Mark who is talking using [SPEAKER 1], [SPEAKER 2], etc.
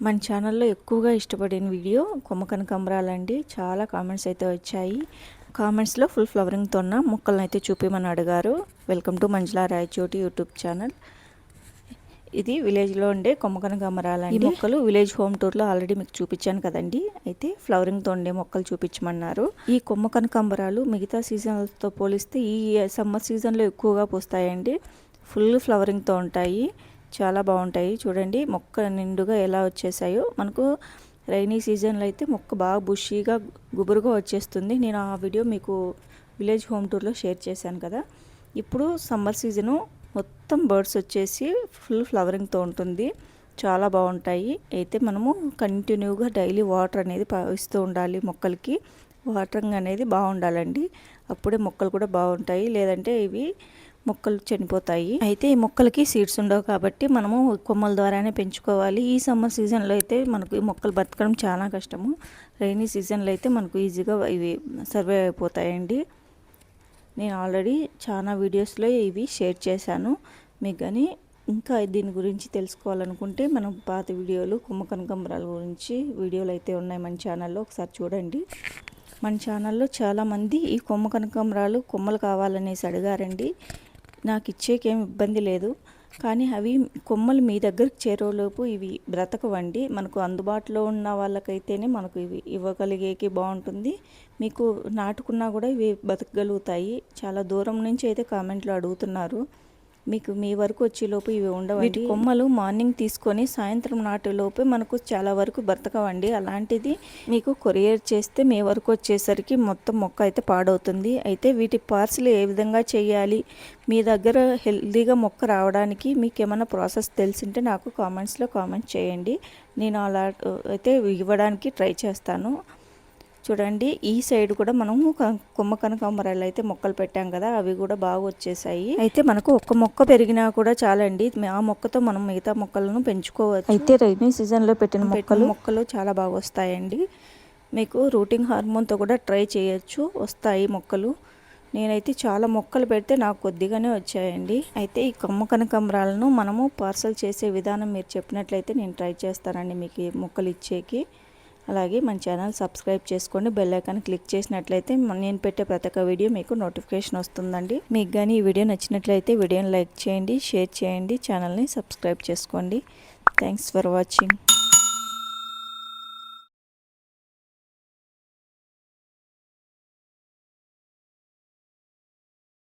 [SPEAKER 1] మన ఛానల్లో ఎక్కువగా ఇష్టపడిన వీడియో కొమ్మ కనకాంబరాలండి. చాలా కామెంట్స్ అయితే వచ్చాయి. కామెంట్స్లో ఫుల్ ఫ్లవరింగ్తో ఉన్న మొక్కలను అయితే చూపించమని అడిగారు. Welcome to Manjula Rayachoti YouTube channel. ఇది విలేజ్లో ఉండే కొమ్మ కనకాంబరాలండి. ఈ మొక్కలు విలేజ్ హోమ్ టూర్లో ఆల్రెడీ మీకు చూపించాను కదండి. అయితే ఫ్లవరింగ్తో ఉండే మొక్కలు చూపించమన్నారు. ఈ కొమ్మ కనకాంబరాలు మిగతా సీజన్లతో పోలిస్తే ఈ సమ్మర్ సీజన్లో ఎక్కువగా పూస్తాయండి. ఫుల్ ఫ్లవరింగ్తో ఉంటాయి, చాలా బాగుంటాయి. చూడండి మొక్క నిండుగా ఎలా వచ్చేసాయో. మనకు రైనీ సీజన్లో అయితే మొక్క బాగా బుషీగా గుబురుగా వచ్చేస్తుంది. నేను ఆ వీడియో మీకు విలేజ్ హోమ్ టూర్లో షేర్ చేశాను కదా. ఇప్పుడు సమ్మర్ సీజను మొత్తం బర్డ్స్ వచ్చేసి ఫుల్ ఫ్లవరింగ్తో ఉంటుంది, చాలా బాగుంటాయి. అయితే మనము కంటిన్యూగా డైలీ వాటర్ అనేది ఇస్తూ ఉండాలి. మొక్కలకి వాటరింగ్ అనేది బాగుండాలండి, అప్పుడే మొక్కలు కూడా బాగుంటాయి. లేదంటే ఇవి మొక్కలు చనిపోతాయి. అయితే ఈ మొక్కలకి సీడ్స్ ఉండవు కాబట్టి మనము కొమ్మల ద్వారానే పెంచుకోవాలి. ఈ సమ్మర్ సీజన్లో అయితే మనకు ఈ మొక్కలు బతకడం చాలా కష్టము. రైనీ సీజన్లో అయితే మనకు ఈజీగా ఇవి సర్వే అయిపోతాయండి. నేను ఆల్రెడీ చాలా వీడియోస్లో ఇవి షేర్ చేశాను మీకు. కానీ ఇంకా దీని గురించి తెలుసుకోవాలనుకుంటే మనం పాత వీడియోలు కొమ్మ కనకాంబరాల గురించి వీడియోలు అయితే ఉన్నాయి మన ఛానల్లో, ఒకసారి చూడండి. మన ఛానల్లో చాలామంది ఈ కొమ్మ కనకాంబరాలు కొమ్మలు కావాలనేసి అడిగారండి. నాకు ఇచ్చేకేం ఇబ్బంది లేదు, కానీ అవి కొమ్మలు మీ దగ్గరికి చేరేలోపు ఇవి బ్రతకవండి. మనకు అందుబాటులో ఉన్న వాళ్ళకైతేనే మనకు ఇవి ఇవ్వగలిగేకి బాగుంటుంది. మీకు నాటుకున్నా కూడా ఇవి బతకగలుగుతాయి. చాలా దూరం నుంచి అయితే కామెంట్లో అడుగుతున్నారు. మీకు మీ వరకు వచ్చేలోపు ఇవి ఉండవండి. కొమ్మలు మార్నింగ్ తీసుకొని సాయంత్రం నాటేలోపే మనకు చాలా వరకు బ్రతకవండి. అలాంటిది మీకు కొరియర్ చేస్తే మీ వరకు వచ్చేసరికి మొత్తం మొక్క అయితే పాడవుతుంది. అయితే వీటి పార్సల్ ఏ విధంగా చేయాలి, మీ దగ్గర హెల్తీగా మొక్క రావడానికి మీకు ఏమైనా ప్రాసెస్ తెలిసింటే నాకు కామెంట్స్లో కామెంట్ చేయండి. నేను అలా అయితే ఇవ్వడానికి ట్రై చేస్తాను. చూడండి ఈ సైడ్ కూడా మనము కొమ్మ కనకాంబరాలు అయితే మొక్కలు పెట్టాం కదా, అవి కూడా బాగా వచ్చేసాయి. అయితే మనకు ఒక్క మొక్క పెరిగినా కూడా చాలండి. ఆ మొక్కతో మనం మిగతా మొక్కలను పెంచుకోవచ్చు. అయితే రైనీ సీజన్లో పెట్టిన మొక్కలు చాలా బాగా వస్తాయండి. మీకు రూటింగ్ హార్మోన్తో కూడా ట్రై చేయొచ్చు, వస్తాయి మొక్కలు. నేనైతే చాలా మొక్కలు పెడితే నాకు కొద్దిగానే వచ్చాయండి. అయితే ఈ కొమ్మ కనకాంబరాలను మనము పార్సల్ చేసే విధానం మీరు చెప్పినట్లయితే నేను ట్రై చేస్తానండి మీకు ఈ మొక్కలు ఇచ్చేకి. అలాగే మన ఛానల్ సబ్స్క్రైబ్ చేసుకోండి, బెల్ ఐకాన్ క్లిక్ చేసినట్లయితే నేను పెట్టే ప్రతి ఒక్క వీడియో మీకు నోటిఫికేషన్ వస్తుందండి. మీకు కానీ ఈ వీడియో నచ్చినట్లయితే వీడియోని లైక్ చేయండి, షేర్ చేయండి, ఛానల్ని సబ్స్క్రైబ్ చేసుకోండి. Thanks for watching.